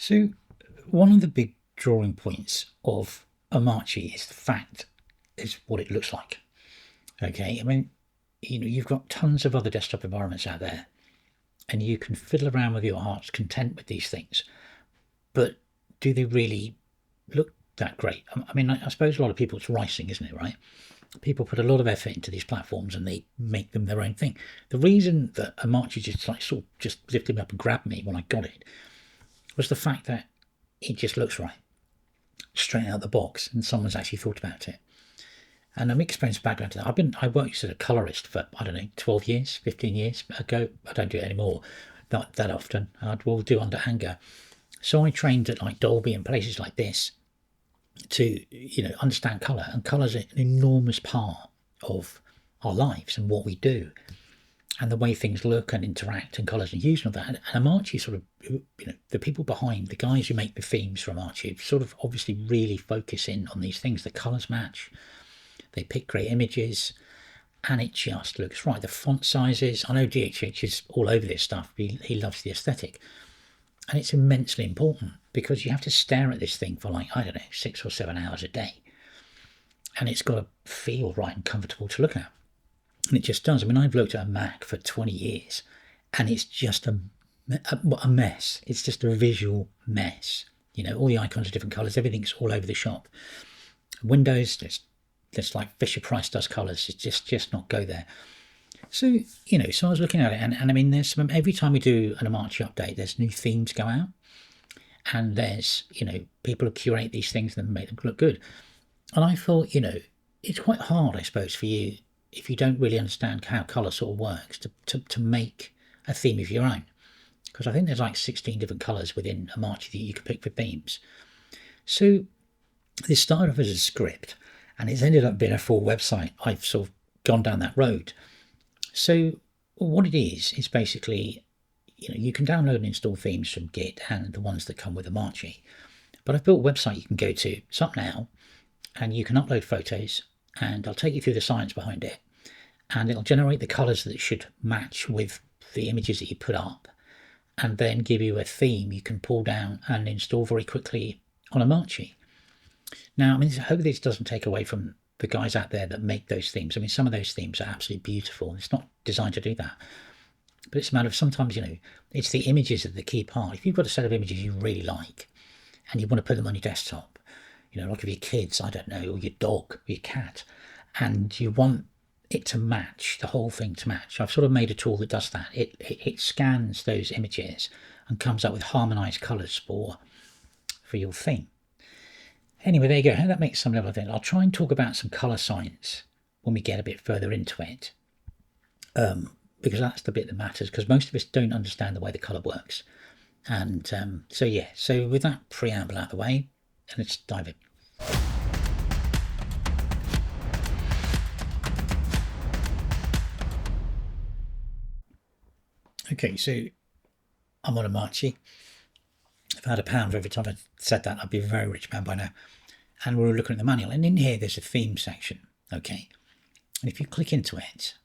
So one of the big drawing points of Omarchy is the fact is what it looks like. Okay, I mean, you've got tons of other desktop environments out there, and you can fiddle around with your heart's content with these things, but do they really look that great? I mean, I suppose a lot of people, it's ricing, isn't it, right? People put a lot of effort into these platforms and they make them their own thing. The reason that Omarchy just lifted me up and grabbed me when I got it was the fact that it just looks right, straight out of the box, and someone's actually thought about it. And I'm experienced background to that. I worked as a colorist for, I don't know, 12 years, 15 years ago. I don't do it anymore, not that often. I will do under anger. So I trained at like Dolby and places like this to, understand color. And color's an enormous part of our lives and what we do, and the way things look and interact and colours and hues and all that. And Omarchy sort of, the people behind, the guys who make the themes for Omarchy, sort of obviously really focus in on these things. The colours match, they pick great images, and it just looks right. The font sizes, I know DHH is all over this stuff. He loves the aesthetic. And it's immensely important because you have to stare at this thing for like, I don't know, 6 or 7 hours a day. And it's got to feel right and comfortable to look at. And it just does. I mean, I've looked at a Mac for 20 years and it's just a mess. It's just a visual mess. All the icons are different colours. Everything's all over the shop. Windows, it's like Fisher-Price does colours. It's just not go there. So, so I was looking at it and I mean, there's every time we do an Omarchy update, there's new themes go out. And there's, people who curate these things and make them look good. And I thought, it's quite hard, I suppose, for you, if you don't really understand how colour sort of works, to make a theme of your own. Because I think there's like 16 different colours within Omarchy that you can pick for themes. So this started off as a script, and it's ended up being a full website. I've sort of gone down that road. So what it is basically, you can download and install themes from Git and the ones that come with Omarchy. But I've built a website you can go to. It's up now, and you can upload photos, and I'll take you through the science behind it, and it'll generate the colours that should match with the images that you put up, and then give you a theme you can pull down and install very quickly on Omarchy. Now, I mean, I hope this doesn't take away from the guys out there that make those themes. I mean, some of those themes are absolutely beautiful. It's not designed to do that. But it's a matter of sometimes, it's the images that are the key part. If you've got a set of images you really like and you want to put them on your desktop, like of your kids, I don't know, or your dog, or your cat, and you want it to match, the whole thing to match. I've sort of made a tool that does that. It scans those images and comes up with harmonised colours for your theme. Anyway, there you go. That makes some level of it. I'll try and talk about some colour science when we get a bit further into it, because that's the bit that matters, because most of us don't understand the way the colour works. And so with that preamble out of the way, let's dive in. Okay, so I'm on Omarchy. If I had £1 for every time I said that, I'd be a very rich man by now. And we're looking at the manual, and in here there's a theme section, okay? And if you click into it,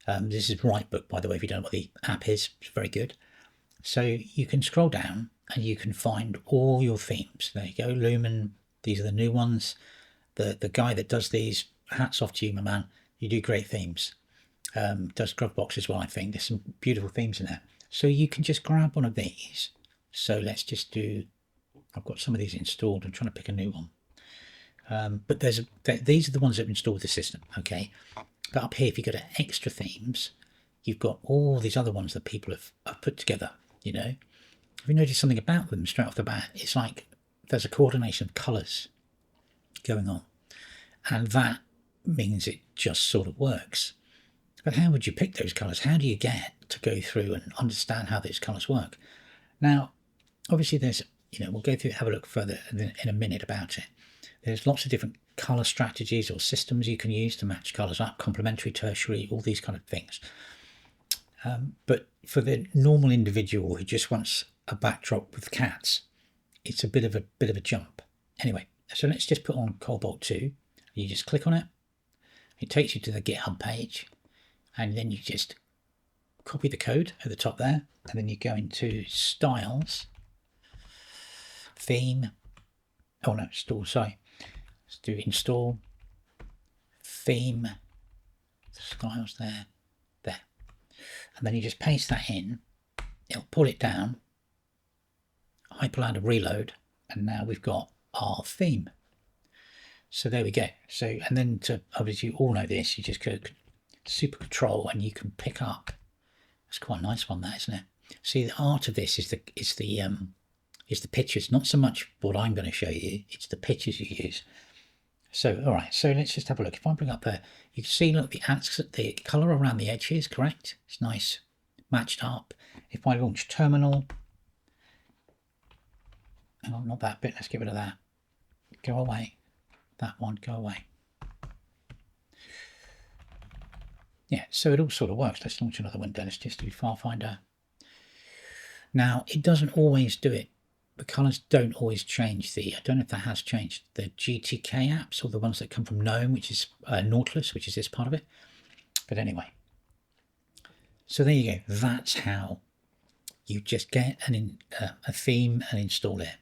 this is Writebook, by the way, if you don't know what the app is, it's very good. So you can scroll down and you can find all your themes. There you go, Lumen, these are the new ones. The guy that does these, hats off to you, my man. You do great themes. Does Grubbox as well, I think. There's some beautiful themes in there. So you can just grab one of these. So let's just do, I've got some of these installed. I'm trying to pick a new one. But these are the ones that are installed with the system, okay? But up here, if you go to extra themes, you've got all these other ones that people have put together, If you notice something about them straight off the bat, it's like there's a coordination of colours going on. And that means it just sort of works. But how would you pick those colours? How do you get to go through and understand how those colours work? Now, obviously there's, we'll go through, have a look further in a minute about it. There's lots of different colour strategies or systems you can use to match colours up, complementary, tertiary, all these kind of things. But for the normal individual who just wants a backdrop with cats, it's a bit of a jump. Anyway, so let's just put on Cobalt 2. You just click on it. It takes you to the GitHub page, and then you just copy the code at the top there, and then you go into Styles, theme. Oh no, install, sorry. Let's do install, theme, styles there. And then you just paste that in, it'll pull it down, hyperliner reload, and now we've got our theme. So there we go. So, and then to, obviously you all know this, you just go super control and you can pick up. That's quite a nice one, that, isn't it? See, the art of this is the pictures, not so much what I'm going to show you, it's the pictures you use. So, all right, so let's just have a look. If I bring up there, you can see, look, the colour around the edges, correct? It's nice, matched up. If I launch terminal, oh, not that bit, let's get rid of that. Go away. That one, go away. Yeah, so it all sort of works. Let's launch another window. Let's just do file finder. Now, it doesn't always do it. The colours don't always change I don't know if that has changed, the GTK apps or the ones that come from GNOME, which is Nautilus, which is this part of it. But anyway, so there you go. That's how you just get a theme and install it.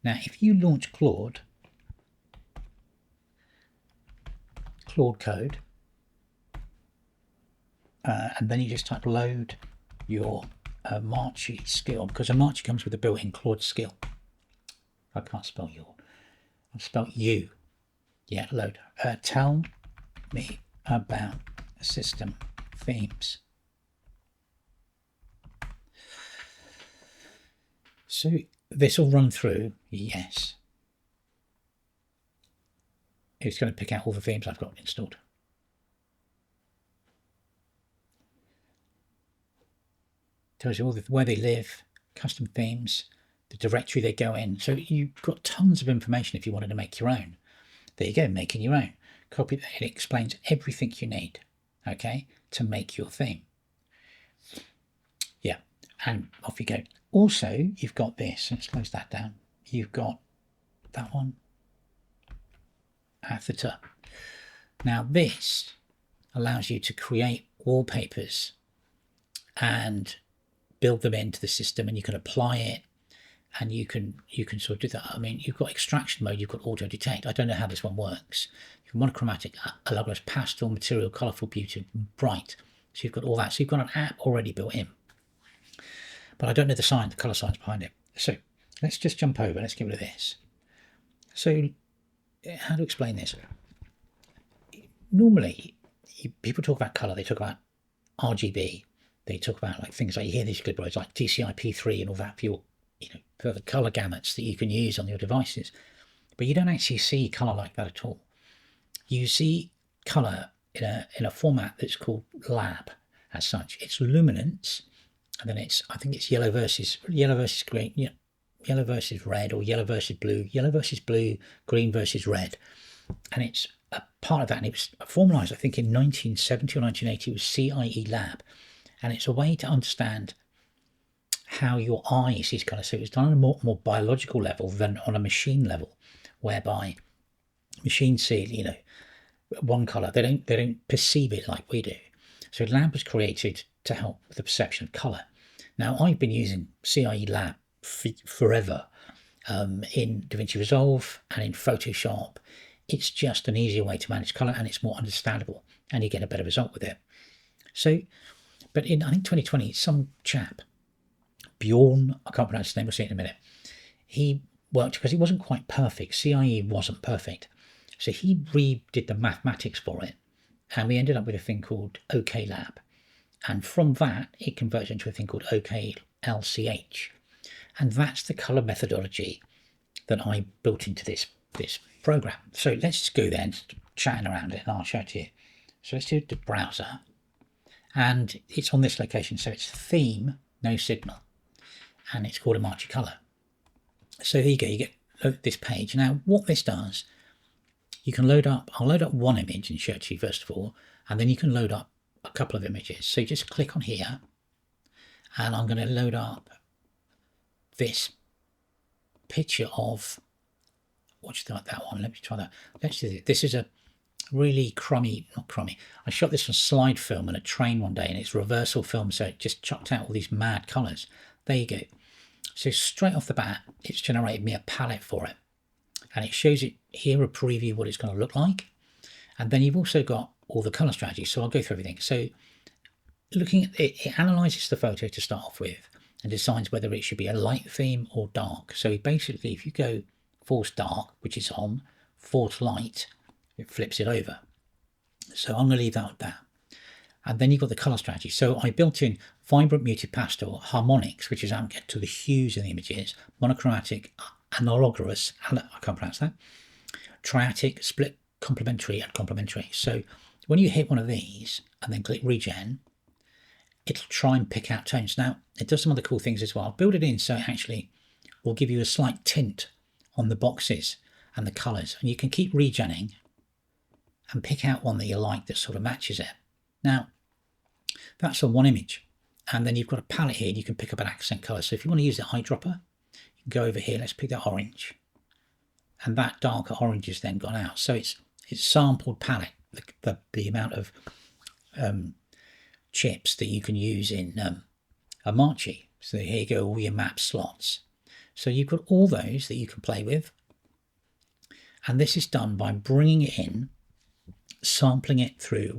Now, if you launch Claude code, and then you just type load your Omarchy skill, because Omarchy comes with a built-in Claude skill. I can't spell your. I've spelled you. Yeah, load. Tell me about system themes. So this will run through. Yes. It's going to pick out all the themes I've got installed. Tells you all where they live, custom themes, the directory they go in. So you've got tons of information if you wanted to make your own. There you go, making your own. Copy that. It explains everything you need, okay, to make your theme. Yeah, and off you go. Also, you've got this. Let's close that down. You've got that one at the top. Now this allows you to create wallpapers and build them into the system, and you can apply it, and you can sort of do that. I mean, you've got extraction mode, you've got auto detect. I don't know how this one works. You've monochromatic, colorless, pastel, material, colorful, beauty, bright. So you've got all that. So you've got an app already built in. But I don't know the color science behind it. So let's just jump over. Let's get rid of this. So how to explain this? Normally, people talk about color. They talk about RGB. They talk about like things like, you hear these good words like DCI-P3 and all that for your, for the color gamuts that you can use on your devices. But you don't actually see color like that at all. You see color in a format that's called lab as such. It's luminance, and then I think it's yellow versus green, yellow versus red, or yellow versus blue, green versus red. And it's a part of that, and it was formalized, I think, in 1970 or 1980. It was CIELAB. And it's a way to understand how your eye sees colour. So it's done on a more biological level than on a machine level, whereby machines see, one colour. They don't perceive it like we do. So lab was created to help with the perception of colour. Now, I've been using CIELAB forever in DaVinci Resolve and in Photoshop. It's just an easier way to manage colour, and it's more understandable, and you get a better result with it. So, but in, I think, 2020, some chap, Bjorn, I can't pronounce his name, we'll see it in a minute, he worked, because he wasn't quite perfect, CIE wasn't perfect, so he redid the mathematics for it, and we ended up with a thing called OKLAB, and from that, it converts into a thing called OKLCH, and that's the colour methodology that I built into this program. So let's just go there and chatting around it, and I'll show it to you. So let's do the browser, and it's on this location. So it's theme, no signal, and it's called Omarchy Color. So there you go, you get this page. Now what this does, you can load up, I'll load up one image and show it to you first of all, and then you can load up a couple of images. So just click on here, and I'm going to load up this picture of, watch that one, let me try that. Let's do this. This is a really not crummy. I shot this on slide film on a train one day, and it's reversal film, so it just chucked out all these mad colours. There you go. So straight off the bat, it's generated me a palette for it. And it shows it here, a preview of what it's going to look like. And then you've also got all the color strategies. So I'll go through everything. So looking at it, it analyzes the photo to start off with and decides whether it should be a light theme or dark. So basically, if you go force dark, which is on, force light, it flips it over. So I'm going to leave that at that. And then you've got the color strategy. So I built in vibrant, muted pastel, harmonics, which is how I get to the hues in the images, monochromatic, analogous, I can't pronounce that, triatic, split, complementary, and complementary. So when you hit one of these and then click regen, it'll try and pick out tones. Now, it does some other cool things as well. I'll build it in so it actually will give you a slight tint on the boxes and the colors. And you can keep regenning and pick out one that you like that sort of matches it. Now, that's on one image. And then you've got a palette here and you can pick up an accent color. So if you want to use the eyedropper, you can go over here. Let's pick that orange. And that darker orange is then gone out. So it's sampled palette, the amount of chips that you can use in Omarchy. So here you go, all your map slots. So you've got all those that you can play with. And this is done by bringing it in, sampling it through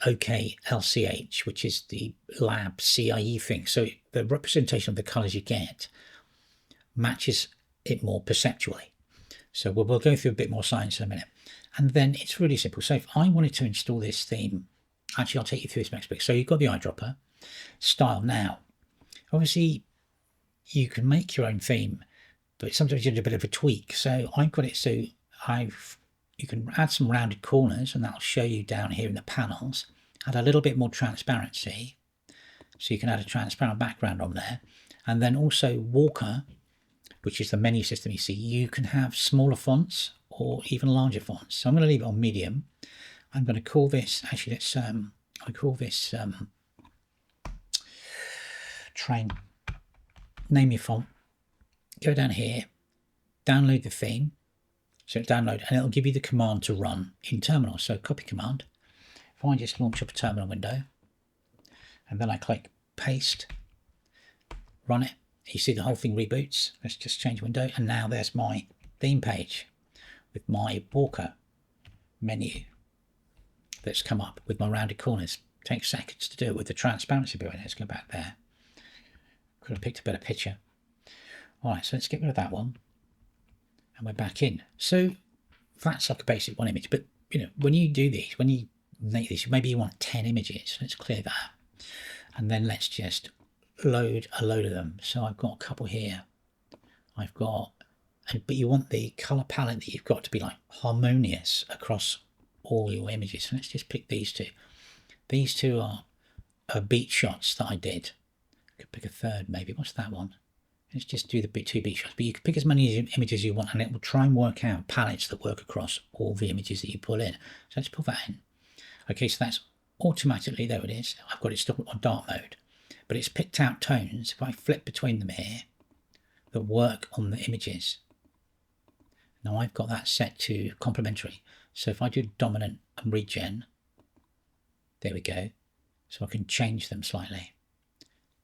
OKLCH, which is the lab CIE thing. So the representation of the colours you get matches it more perceptually. So we'll go through a bit more science in a minute. And then it's really simple. So if I wanted to install this theme, actually I'll take you through this next bit. So you've got the eyedropper, style. Now, obviously you can make your own theme, but sometimes you do a bit of a tweak. So I've got it so you can add some rounded corners, and that'll show you down here in the panels. Add a little bit more transparency, so you can add a transparent background on there. And then also Walker, which is the menu system you see, you can have smaller fonts or even larger fonts. So I'm going to leave it on medium. I'm going to call this, actually let's, I call this train, name your font, go down here, download the theme. So download, and it'll give you the command to run in terminal. So copy command. If I just launch up a terminal window, and then I click paste, run it, you see the whole thing reboots. Let's just change window, and now there's my theme page with my Walker menu that's come up with my rounded corners. Takes seconds to do it with the transparency bit. Let's go back there. Could have picked a better picture. All right, so let's get rid of that one. And we're back in. So that's like a basic one image. But, you know, when you do these, when you make these, maybe you want 10 images. Let's clear that. And then let's just load a load of them. So I've got a couple here. I've got, but you want the color palette that you've got to be like harmonious across all your images. So let's just pick these two. These two are beat shots that I did. I could pick a third maybe. What's that one? Let's just do the two beat shots. But you can pick as many images as you want, and it will try and work out palettes that work across all the images that you pull in. So let's pull that in. Okay, so that's automatically, there it is. I've got it still on dark mode, but it's picked out tones. If I flip between them here, that work on the images. Now I've got that set to complementary. So if I do dominant and regen, there we go. So I can change them slightly.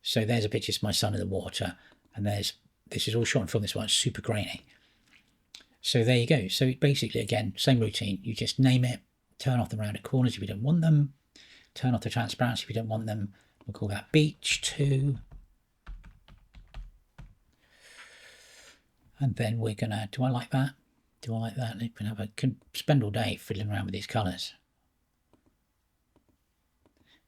So there's a picture of my son in the water. And this is all shot and filmed this one, it's super grainy. So there you go. So basically, again, same routine. You just name it, turn off the rounded corners if you don't want them, turn off the transparency if you don't want them. We'll call that beach 2. And then we're gonna, do I like that? Do I like that? Can spend all day fiddling around with these colours.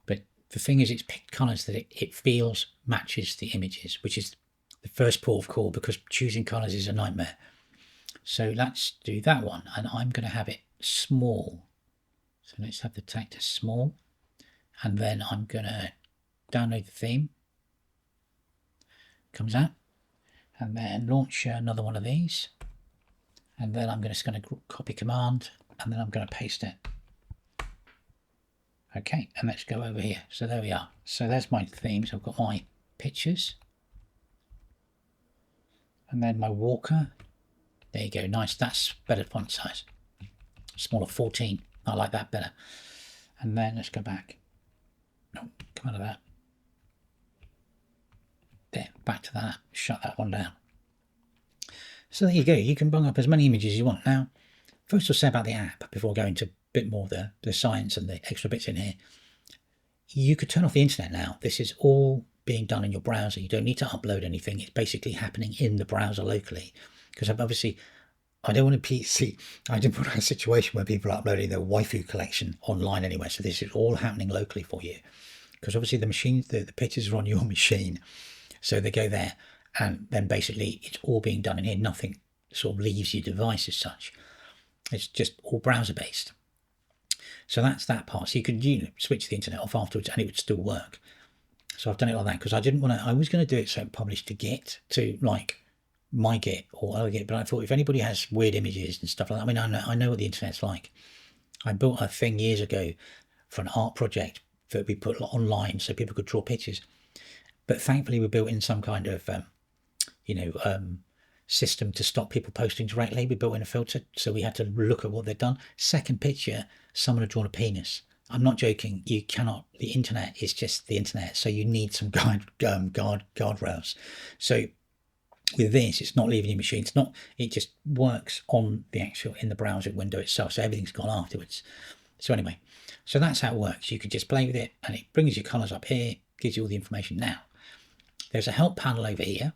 But the thing is, it's picked colours that it feels matches the images, which is the first port of call, because choosing colours is a nightmare. So let's do that one, and I'm going to have it small. So let's have the tag to small, and then I'm going to download the theme. Comes out, and then launch another one of these, and then I'm just going to copy command, and then I'm going to paste it. Okay, and let's go over here. So there we are. So there's my themes. I've got my pictures. And then my Walker, there you go, nice, that's better font size. Smaller, 14, I like that better. And then let's go back. No, come out of that. There, back to that, shut that one down. So there you go, you can bung up as many images as you want. Now, first I'll say about the app, before going to a bit more of the science and the extra bits in here. You could turn off the internet now. This is all being done in your browser. You don't need to upload anything. It's basically happening in the browser locally. Because obviously, I don't want to see, I didn't put a situation where people are uploading their waifu collection online anywhere. So this is all happening locally for you. Because obviously the machines, the pictures are on your machine. So they go there, and then basically it's all being done in here. Nothing sort of leaves your device as such. It's just all browser based. So that's that part. So you could switch the internet off afterwards and it would still work. So I've done it like that because I didn't want to, I was going to do it so it published to Git, to like my Git or other Git, but I thought if anybody has weird images and stuff like that, I mean, I know what the internet's like. I built a thing years ago for an art project that we put online so people could draw pictures. But thankfully we built in some kind of, system to stop people posting directly. We built in a filter, so we had to look at what they'd done. Second picture, someone had drawn a penis. I'm not joking. You cannot. The internet is just the internet, so you need some guardrails. So with this, it's not leaving your machine. It's not. It just works on the actual in the browser window itself. So everything's gone afterwards. So anyway, so that's how it works. You could just play with it, and it brings your colours up here, gives you all the information. Now, there's a help panel over here,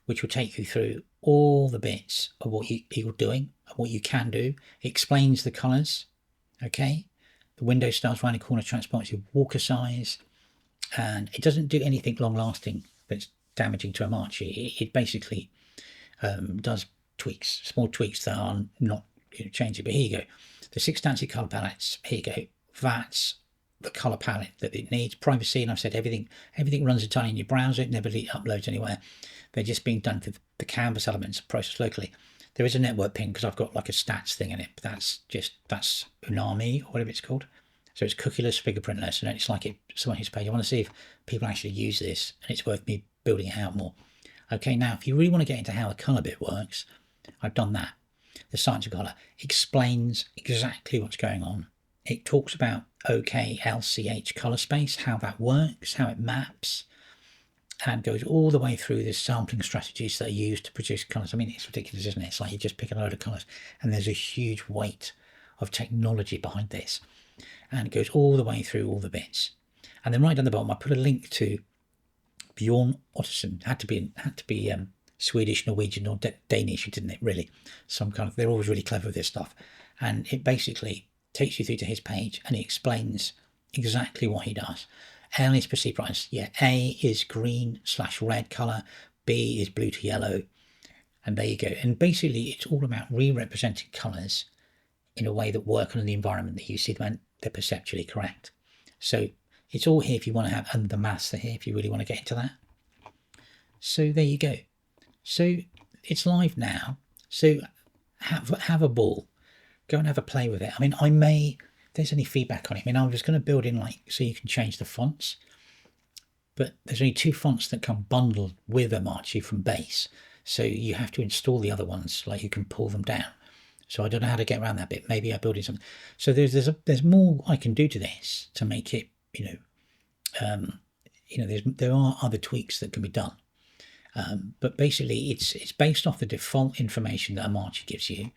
which will take you through all the bits of what you're doing and what you can do. It explains the colours, okay? The window styles, rounded corner, transparency, walker size, and it doesn't do anything long-lasting that's damaging to Omarchy. It basically does tweaks, small tweaks that are not changing. But here you go. The 6 fancy colour palettes, here you go. That's the colour palette that it needs. Privacy, and I've said everything runs entirely in your browser. It never uploads anywhere. They're just being done for the canvas elements processed locally. There is a network ping because I've got like a stats thing in it, but that's Unami or whatever it's called. So it's cookieless, fingerprintless, and it's like someone hits page. I want to see if people actually use this, and it's worth me building it out more. Okay, now if you really want to get into how the colour bit works, I've done that. The science of colour explains exactly what's going on. It talks about OKLCH colour space, how that works, how it maps, and goes all the way through the sampling strategies that are used to produce colours. I mean, it's ridiculous, isn't it? It's like you just pick a load of colours, and there's a huge weight of technology behind this. And it goes all the way through all the bits. And then right down the bottom, I put a link to Bjorn Ottosson. Had to be Swedish, Norwegian, or Danish, didn't it? Really, some kind of. They're always really clever with this stuff, and it basically takes you through to his page, and he explains exactly what he does. L is perceived brightness. Yeah, A is green/red colour, B is blue to yellow, and there you go. And basically, it's all about re-representing colours in a way that work on the environment that you see them, and they're perceptually correct. So it's all here if you want to have, and the maths are here if you really want to get into that. So there you go. So it's live now. So have a ball. Go and have a play with it. I mean, if there's any feedback on it. I mean, I was going to build in so you can change the fonts, but there's only 2 fonts that come bundled with Omarchy from base. So you have to install the other ones, like you can pull them down. So I don't know how to get around that bit. Maybe I build in something. So there's more I can do to this to make it, there are other tweaks that can be done. But basically it's based off the default information that Omarchy gives you.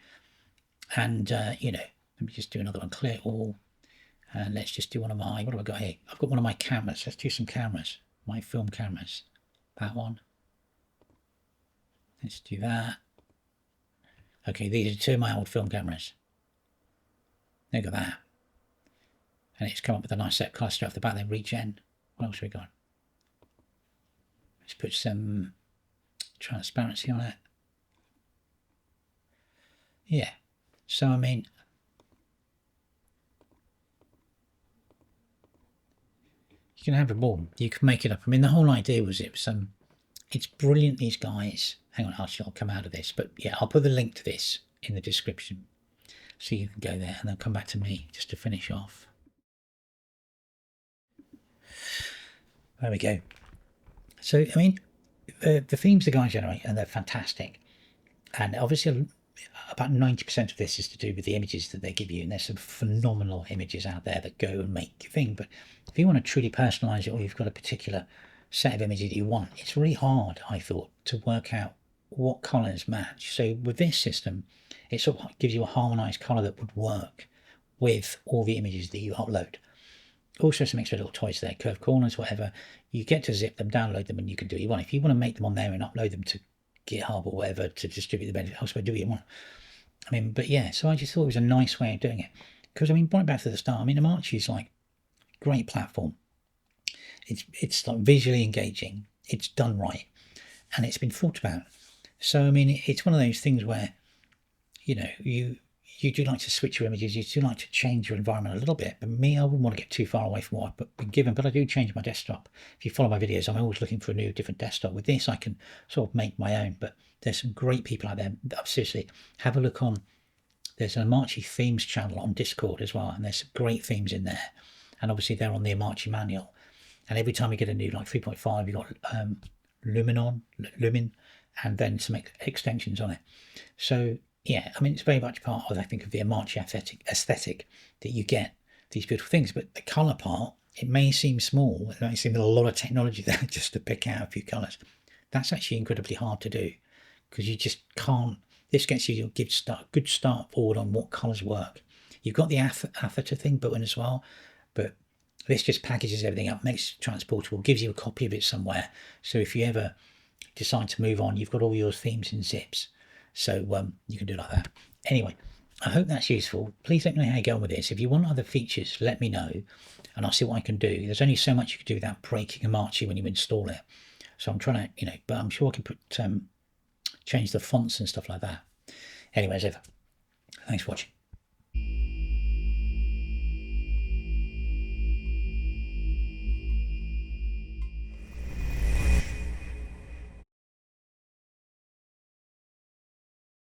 And, let me just do another one, clear all. And let's just do one of what have I got here? I've got one of my cameras. Let's do some cameras, my film cameras. That one. Let's do that. Okay, these are 2 of my old film cameras. Look at that. And it's come up with a nice set of colour straight off the bat. Then regen. What else have we got? Let's put some transparency on it. Yeah. So, I mean, you can have a ball. You can make it up. I mean, the whole idea was it's brilliant, these guys. Hang on, I'll come out of this. But yeah, I'll put the link to this in the description so you can go there and then come back to me just to finish off. There we go. So, I mean, the themes the guys generate, and they're fantastic. And obviously, about 90% of this is to do with the images that they give you, and there's some phenomenal images out there that go and make your thing. But if you want to truly personalize it, or you've got a particular set of images that you want, it's really hard, I thought, to work out what colours match. So with this system, it sort of gives you a harmonised colour that would work with all the images that you upload. Also some extra little toys there, curved corners, whatever. You get to zip them, download them, and you can do what you want. If you want to make them on there and upload them to GitHub or whatever to distribute the benefit elsewhere, do what you want. I mean, but yeah, so I just thought it was a nice way of doing it. Because, I mean, right back to the start, I mean, Omarchy is like great platform. It's like visually engaging. It's done right. And it's been thought about. So, I mean, it's one of those things where, you know, you do like to switch your images, you do like to change your environment a little bit. But me, I wouldn't want to get too far away from what I've been given, but I do change my desktop. If you follow my videos, I'm always looking for a new, different desktop. With this, I can sort of make my own. But there's some great people out there. Seriously, have a look on. There's an Omarchy themes channel on Discord as well, and there's some great themes in there. And obviously, they're on the Omarchy manual. And every time you get a new, like 3.5, you've got Lumin, and then some extensions on it. So, yeah, I mean, it's very much part of, I think, of the Omarchy aesthetic that you get these beautiful things. But the colour part, it may seem small. It may seem a lot of technology there just to pick out a few colours. That's actually incredibly hard to do because you just can't. This gets you a good start forward on what colours work. You've got the avatar thing built in as well, but this just packages everything up, makes it transportable, gives you a copy of it somewhere. So if you ever decide to move on, you've got all your themes in zips. So you can do it like that. Anyway, I hope that's useful. Please let me know how you go on with this. If you want other features, let me know, and I'll see what I can do. There's only so much you can do without breaking Omarchy when you install it. So I'm trying to, but I'm sure I can put change the fonts and stuff like that. Anyway, as ever, thanks for watching.